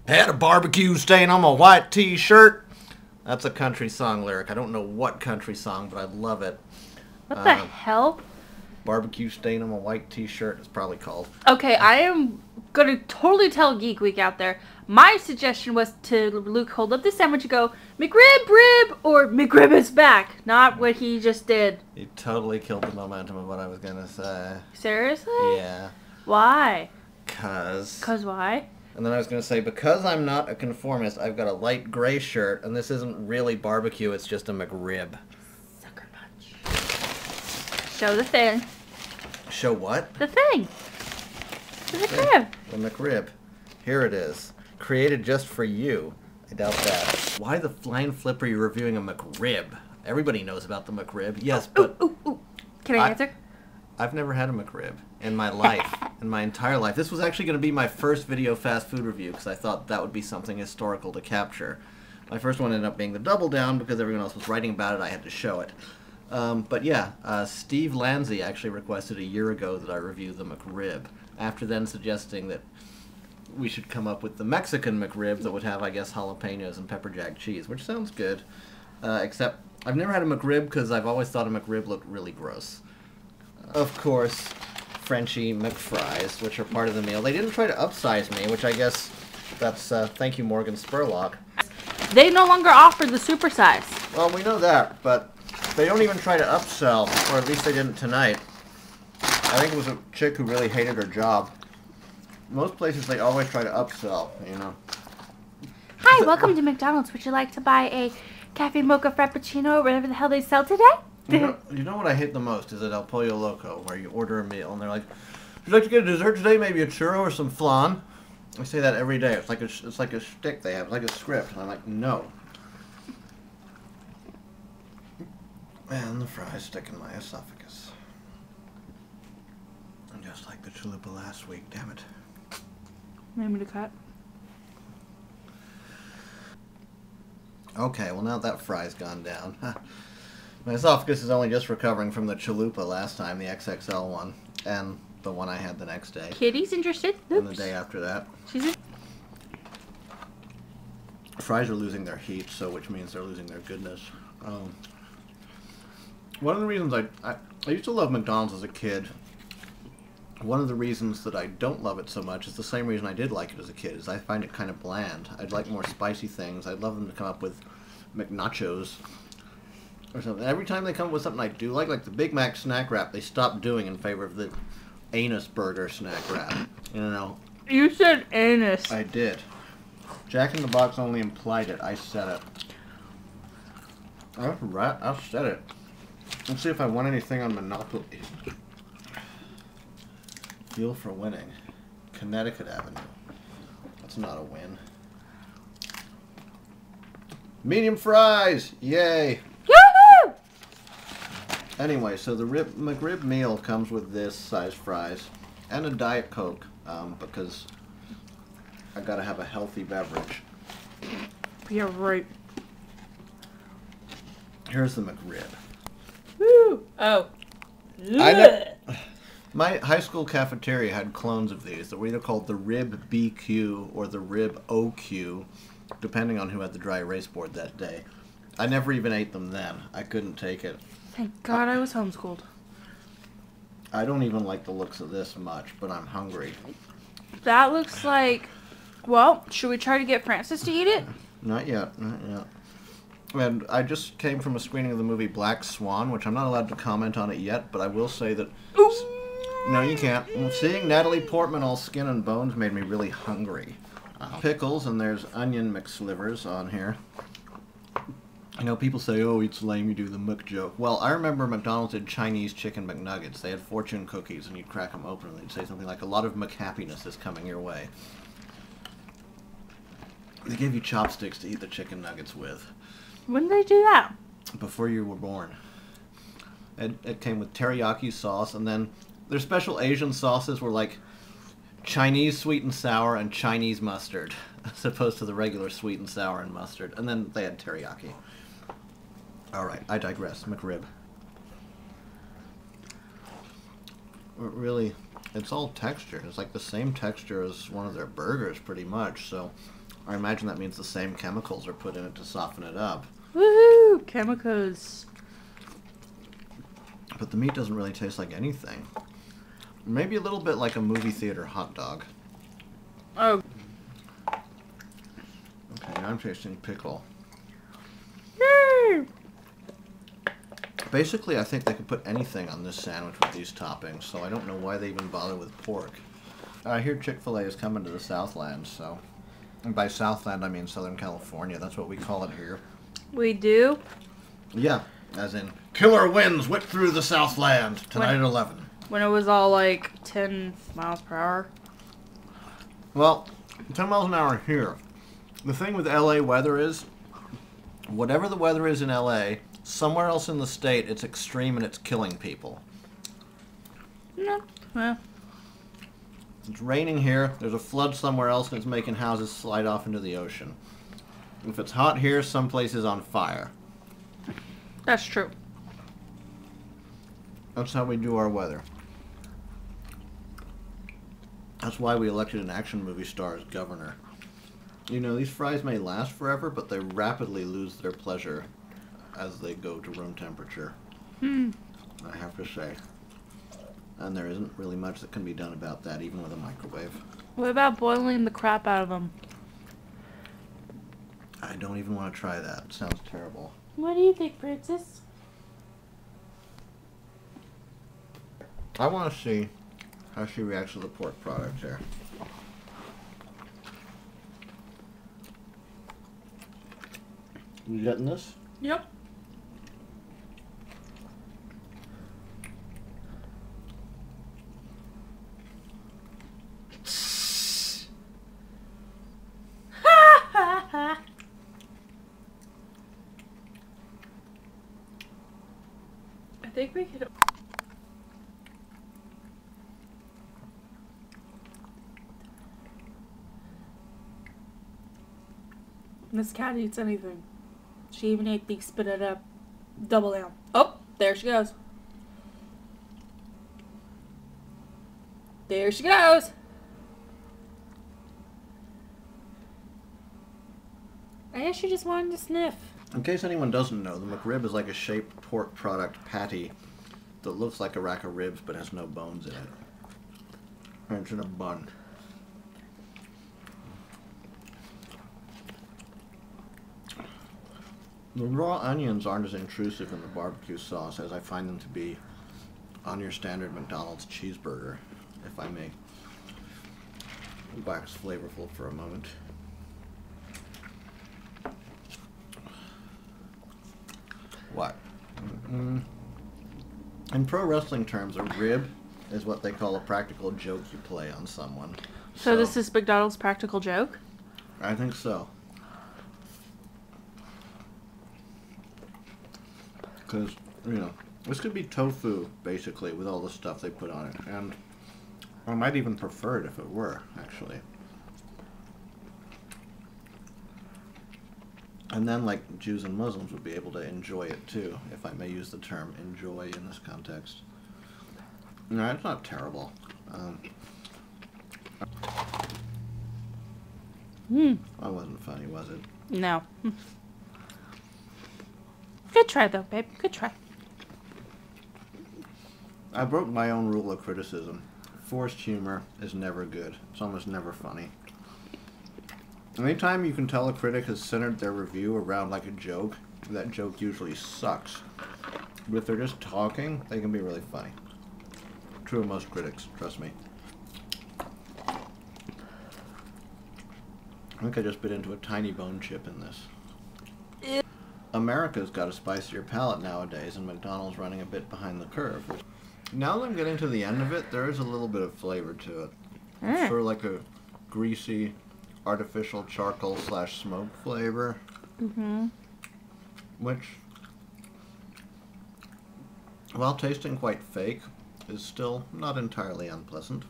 Had a barbecue stain on my white t-shirt. That's a country song lyric. I don't know what country song, but I love it. What the hell? Barbecue stain on my white t-shirt, it's probably called. Okay, I am going to totally tell Geek Week out there. My suggestion was to Luke hold up the sandwich and go, McRib, rib, or McRib is back. Not what he just did. You totally killed the momentum of what I was going to say. Seriously? Yeah. Why? Cause Why? And then I was going to say, because I'm not a conformist, I've got a light gray shirt, and this isn't really barbecue, it's just a McRib. Sucker punch. Show the thing. Show what? The thing. The McRib. The McRib. Here it is. Created just for you. I doubt that. Why the flying flip are you reviewing a McRib? Everybody knows about the McRib. Yes, but... Ooh. Can I answer? I've never had a McRib in my life, in my entire life. This was actually going to be my first video fast food review because I thought that would be something historical to capture. My first one ended up being the Double Down because everyone else was writing about it. I had to show it. But yeah, Steve Lanzi actually requested a year ago that I review the McRib, after then suggesting that we should come up with the Mexican McRib that would have, I guess, jalapenos and pepper jack cheese, which sounds good. Except I've never had a McRib because I've always thought a McRib looked really gross. Of course, Frenchie McFries, which are part of the meal. They didn't try to upsize me, which I guess that's thank you, Morgan Spurlock. They no longer offer the supersize. Well, we know that, but they don't even try to upsell, or at least they didn't tonight. I think it was a chick who really hated her job. Most places, they always try to upsell, you know. Hi, welcome to McDonald's. Would you like to buy a cafe mocha frappuccino or whatever the hell they sell today? You know what I hate the most is at El Pollo Loco, where you order a meal and they're like, "Would you like to get a dessert today? Maybe a churro or some flan?" I say that every day. It's like a shtick they have, it's like a script. And I'm like, no. And the fries stick in my esophagus. And just like the chalupa last week, damn it. Need me to cut? Okay, well now that fry's gone down. My esophagus is only just recovering from the chalupa last time, the XXL one, and the one I had the next day. Kitty's interested. Oops. And the day after that. She's in. Fries are losing their heat, so which means they're losing their goodness. One of the reasons I used to love McDonald's as a kid. One of the reasons that I don't love it so much is the same reason I did like it as a kid, is I find it kind of bland. I'd like more spicy things. I'd love them to come up with McNachos or something. Every time they come up with something I do like the Big Mac snack wrap, they stopped doing in favor of the anus burger snack wrap. You know. You said anus. I did. Jack in the Box only implied it. I said it. That's right. I said it. Let's see if I won anything on Monopoly. Feel for winning. Connecticut Avenue. That's not a win. Medium fries! Yay! Yoo-hoo! Anyway, so the McRib meal comes with this size fries and a Diet Coke, because I gotta have a healthy beverage. You're right. Here's the McRib. Woo! Oh. My high school cafeteria had clones of these that were either called the Rib BQ or the Rib OQ, depending on who had the dry erase board that day. I never even ate them then. I couldn't take it. Thank God I was homeschooled. I don't even like the looks of this much, but I'm hungry. That looks like... Well, should we try to get Francis to eat it? Not yet. Not yet. And I just came from a screening of the movie Black Swan, which I'm not allowed to comment on it yet, but I will say that... Ooh. No, you can't. Seeing Natalie Portman all skin and bones made me really hungry. Pickles, and there's onion McSlivers on here. I know people say, oh, it's lame, you do the Mc joke. Well, I remember McDonald's did Chinese chicken McNuggets. They had fortune cookies, and you'd crack them open, and they'd say something like, a lot of McHappiness is coming your way. They gave you chopsticks to eat the chicken nuggets with. When did they do that? Before you were born. It came with teriyaki sauce, and then their special Asian sauces were like Chinese sweet and sour and Chinese mustard, as opposed to the regular sweet and sour and mustard. And then they had teriyaki. Alright, I digress. McRib. Really, it's all texture. It's like the same texture as one of their burgers, pretty much. So, I imagine that means the same chemicals are put in it to soften it up. Woohoo! Chemicals. But the meat doesn't really taste like anything. Maybe a little bit like a movie theater hot dog. Oh. Okay, now I'm tasting pickle. Yay! Basically, I think they could put anything on this sandwich with these toppings, so I don't know why they even bother with pork. I hear Chick-fil-A is coming to the Southland, so... And by Southland, I mean Southern California. That's what we call it here. We do? Yeah, as in, killer winds whip through the Southland tonight at 11. When it was all like 10 miles per hour? Well, 10 miles an hour here. The thing with LA weather is, whatever the weather is in LA, somewhere else in the state, it's extreme and it's killing people. No. Well. It's raining here, there's a flood somewhere else, and it's making houses slide off into the ocean. If it's hot here, some place is on fire. That's true. That's how we do our weather. That's why we elected an action movie star as governor. You know, these fries may last forever, but they rapidly lose their pleasure as they go to room temperature. I have to say. And there isn't really much that can be done about that, even with a microwave. What about boiling the crap out of them? I don't even want to try that. It sounds terrible. What do you think, Princess? I want to see how she reacts to the pork product here. You getting this? Yep. I think we could... This cat eats anything. She even ate the spit it up. Double down. Oh, there she goes. There she goes. I guess she just wanted to sniff. In case anyone doesn't know, the McRib is like a shaped pork product patty that looks like a rack of ribs but has no bones in it. And it's in a bun. The raw onions aren't as intrusive in the barbecue sauce as I find them to be on your standard McDonald's cheeseburger, if I may wax flavorful for a moment. What? In pro wrestling terms, a rib is what they call a practical joke you play on someone. So this is McDonald's practical joke? I think so. Because, you know, this could be tofu, basically, with all the stuff they put on it. And I might even prefer it if it were, actually. And then, like, Jews and Muslims would be able to enjoy it, too, if I may use the term enjoy in this context. No, it's not terrible. That wasn't funny, was it? No. Good try, though, babe. Good try. I broke my own rule of criticism. Forced humor is never good. It's almost never funny. Anytime you can tell a critic has centered their review around like a joke, that joke usually sucks. But if they're just talking, they can be really funny. True of most critics, trust me. I think I just bit into a tiny bone chip in this. America's got a spicier palate nowadays, and McDonald's running a bit behind the curve. Now that I'm getting to the end of it, there is a little bit of flavor to it. It's sort of like a greasy, artificial charcoal / smoke flavor. Which, while tasting quite fake, is still not entirely unpleasant.